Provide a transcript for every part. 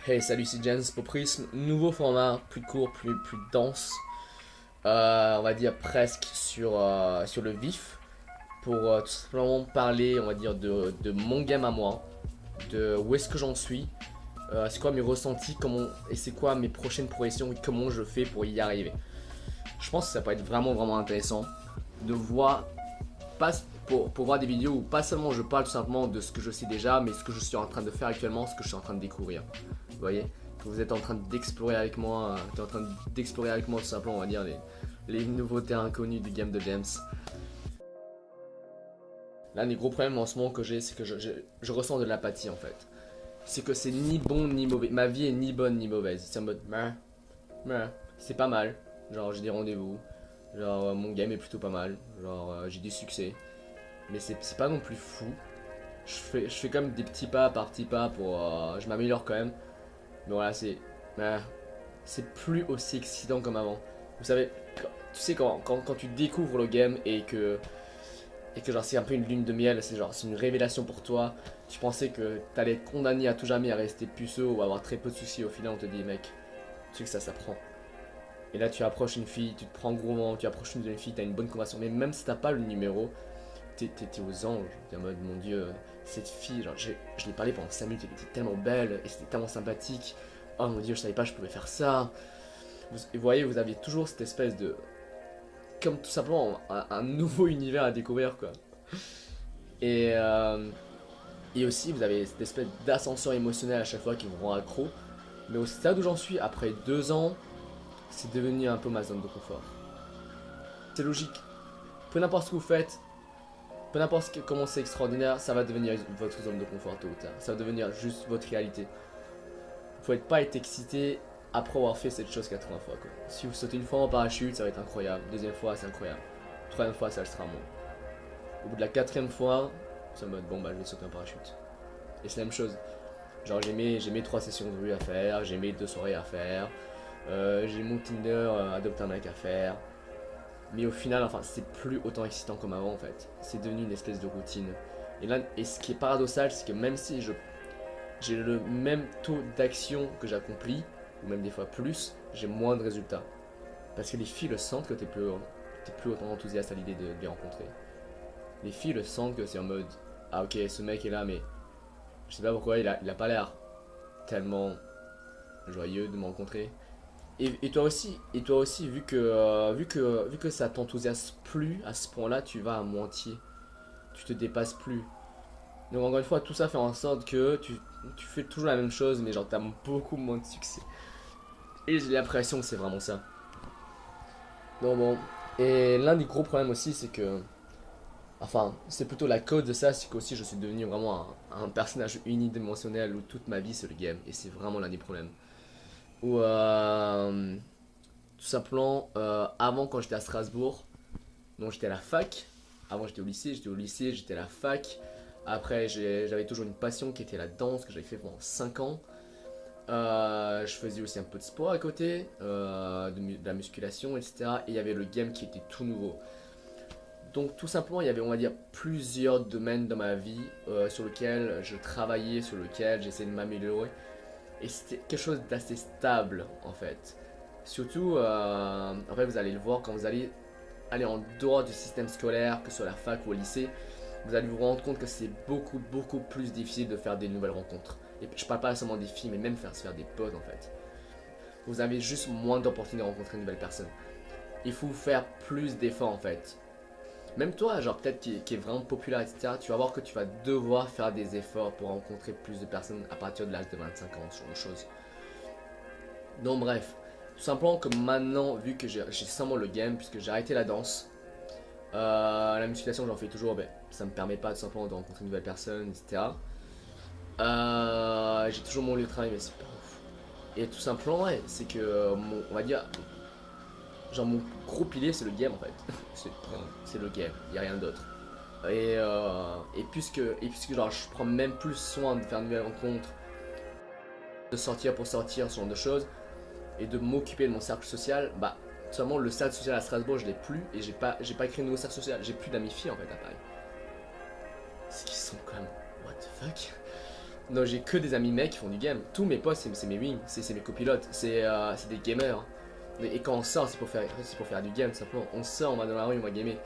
Hey, salut, c'est Jens pour Prism. Nouveau format, plus court, plus dense. On va dire presque sur le vif. Pour tout simplement parler, on va dire, de mon game à moi. De où est-ce que j'en suis. C'est quoi mes ressentis, et c'est quoi mes prochaines progressions et comment je fais pour y arriver. Je pense que ça peut être vraiment intéressant de voir, pas, pour voir des vidéos où pas seulement je parle tout simplement de ce que je sais déjà, mais ce que je suis en train de faire actuellement, ce que je suis en train de découvrir. Vous voyez, que vous êtes en train d'explorer avec moi, tu es en train d'explorer avec moi tout simplement, on va dire, les nouveaux terrains inconnus du game de James. L'un des gros problèmes en ce moment que j'ai, c'est que je ressens de l'apathie en fait. C'est que c'est ni bon ni mauvais. Ma vie est ni bonne ni mauvaise. C'est en mode, c'est pas mal. Genre, j'ai des rendez-vous. Genre, mon game est plutôt pas mal. Genre, j'ai du succès. Mais c'est pas non plus fou. Je fais comme des petits pas par petits pas pour. Je m'améliore quand même. Mais voilà, c'est plus aussi excitant comme avant. Vous savez, tu sais, quand tu découvres le game et que genre c'est un peu une lune de miel, c'est une révélation pour toi. Tu pensais que t'allais être condamné à tout jamais à rester puceau ou à avoir très peu de soucis. Au final, on te dit, mec, tu sais que ça s'apprend. Et là, tu approches une fille, tu te prends gros, tu approches une fille, t'as une bonne conversation. Mais même si t'as pas le numéro, t'es aux anges. T'es en mode, mon dieu, cette fille, genre, je l'ai parlé pendant 5 minutes, elle était tellement belle, et c'était tellement sympathique. Oh mon dieu, je savais pas que je pouvais faire ça. Vous voyez, vous aviez toujours cette espèce de. Comme tout simplement un nouveau univers à découvrir, quoi. Et, euh, et aussi, vous avez cette espèce d'ascenseur émotionnel à chaque fois qui vous rend accro. Mais au stade où j'en suis, après 2 ans, c'est devenu un peu ma zone de confort. C'est logique. Peu n'importe ce que vous faites, peu n'importe comment c'est extraordinaire, ça va devenir votre zone de confort tôt ou tard. Ça va devenir juste votre réalité. Vous ne pouvez pas être excité après avoir fait cette chose 80 fois, quoi. Si vous sautez une fois en parachute, ça va être incroyable. Deuxième fois, c'est incroyable. Troisième fois, ça le sera moins. Au bout de la quatrième fois, c'est en mode bon bah je vais sauter en parachute. Et c'est la même chose. Genre j'ai mes 3 sessions de rue à faire, j'ai mes 2 soirées à faire, j'ai mon Tinder adopte un mec à faire. Mais au final, enfin, c'est plus autant excitant comme avant en fait. C'est devenu une espèce de routine. Et là, et ce qui est paradoxal, c'est que même si j'ai le même taux d'action que j'accomplis, ou même des fois plus, j'ai moins de résultats. Parce que les filles le sentent que t'es plus autant enthousiaste à l'idée de les rencontrer. Les filles le sentent que c'est en mode, ah ok, ce mec est là, mais je sais pas pourquoi, il a pas l'air tellement joyeux de me rencontrer. Et toi aussi, vu que ça t'enthousiasme plus à ce point-là, tu vas à moitié. Tu te dépasses plus. Donc encore une fois, tout ça fait en sorte que tu fais toujours la même chose, mais genre t'as beaucoup moins de succès. Et j'ai l'impression que c'est vraiment ça. Donc bon. Et l'un des gros problèmes aussi, c'est que. Enfin, c'est plutôt la cause de ça, c'est qu'aussi je suis devenu vraiment un personnage unidimensionnel où toute ma vie c'est le game. Et c'est vraiment l'un des problèmes. Où, tout simplement, avant quand j'étais à Strasbourg, donc j'étais à la fac. Avant j'étais au lycée, j'étais à la fac. Après j'avais toujours une passion qui était la danse que j'avais fait pendant 5 ans. Je faisais aussi un peu de sport à côté, de la musculation, etc. Et il y avait le game qui était tout nouveau. Donc tout simplement, il y avait, on va dire, plusieurs domaines dans ma vie sur lesquels je travaillais, sur lesquels j'essayais de m'améliorer. Et c'était quelque chose d'assez stable en fait. Surtout, en fait, vous allez le voir quand vous allez aller en dehors du système scolaire, que ce soit à la fac ou au lycée, vous allez vous rendre compte que c'est beaucoup plus difficile de faire des nouvelles rencontres. Et je parle pas seulement des filles, mais même se faire des potes en fait. Vous avez juste moins d'opportunités de rencontrer une nouvelle personne. Il faut faire plus d'efforts en fait. Même toi, genre peut-être qui est vraiment populaire, etc., tu vas voir que tu vas devoir faire des efforts pour rencontrer plus de personnes à partir de l'âge de 25 ans, sur une chose. Donc bref, tout simplement que maintenant, vu que j'ai seulement le game, puisque j'ai arrêté la danse, la musculation j'en fais toujours, ben, ça me permet pas tout simplement de rencontrer une nouvelle personne, etc. J'ai toujours mon lieu de travail, mais c'est pas ouf. Et tout simplement, ouais, c'est que, on va dire, genre mon gros pilier c'est le game en fait. c'est le game, y a rien d'autre. Et puisque genre, je prends même plus soin de faire de nouvelles rencontres, de sortir pour sortir, ce genre de choses, et de m'occuper de mon cercle social, bah, seulement le cercle social à Strasbourg, je l'ai plus, et j'ai pas créé de nouveau cercle social, j'ai plus d'amis filles en fait à Paris. Ce qui sont quand même, what the fuck. Donc j'ai que des amis mecs qui font du game. Tous mes potes c'est mes wings, c'est mes copilotes, c'est des gamers. Et quand on sort c'est pour faire du game simplement. On sort, on va dans la rue, on va gamer.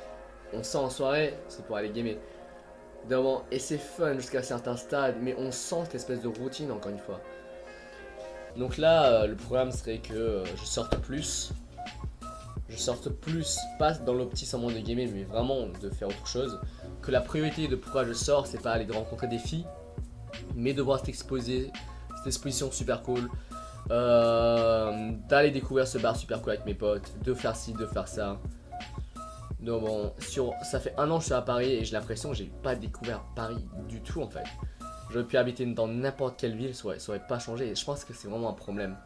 On sort en soirée, c'est pour aller gamer. Et c'est fun jusqu'à certains stades, mais on sent cette espèce de routine encore une fois. Donc là, le programme serait que je sorte plus. Pas dans l'optique seulement de gamer, mais vraiment de faire autre chose. Que la priorité de pourquoi je sors, c'est pas aller de rencontrer des filles, mais de voir cette exposition super cool. D'aller découvrir ce bar super cool avec mes potes, de faire ci, de faire ça. Donc bon, ça fait 1 an que je suis à Paris et j'ai l'impression que j'ai pas découvert Paris du tout en fait. J'aurais pu habiter dans n'importe quelle ville, ça aurait pas changé et je pense que c'est vraiment un problème.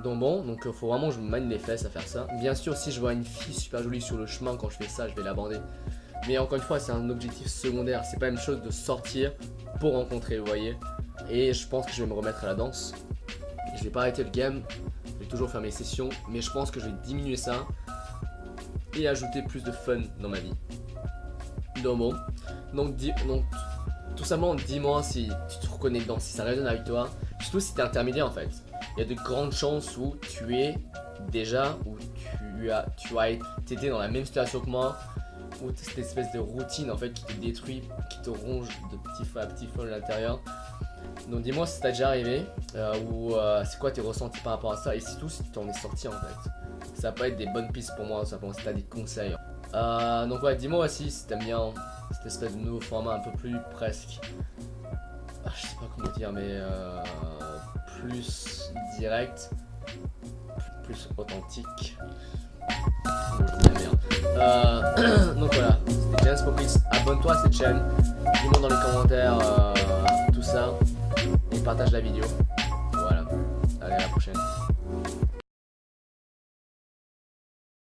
Donc bon, faut vraiment que je me manie les fesses à faire ça. Bien sûr, si je vois une fille super jolie sur le chemin quand je fais ça, je vais l'aborder. Mais encore une fois, c'est un objectif secondaire, c'est pas la même chose de sortir pour rencontrer, vous voyez. Et je pense que je vais me remettre à la danse. Je vais pas arrêter le game, je vais toujours faire mes sessions, mais je pense que je vais diminuer ça et ajouter plus de fun dans ma vie. Donc bon, donc tout simplement dis-moi si tu te reconnais dedans, si ça résonne avec toi, surtout si tu es intermédiaire en fait. Il y a de grandes chances où tu es déjà, où tu as été dans la même situation que moi, où cette espèce de routine en fait qui te détruit, qui te ronge de petit feu à petit feu à l'intérieur. Donc dis-moi si ça t'est déjà arrivé, ou c'est quoi tes ressentis par rapport à ça, et surtout si tu t'en es sorti en fait. Ça peut être des bonnes pistes pour moi, simplement si t'as des conseils. Donc ouais, dis-moi aussi si t'aimes bien cette espèce de nouveau format un peu plus presque, je sais pas comment dire, mais plus direct, plus authentique. Donc voilà, c'était James Popis. Abonne-toi à cette chaîne, dis-moi dans les commentaires tout ça, et partage la vidéo. Voilà, allez à la prochaine.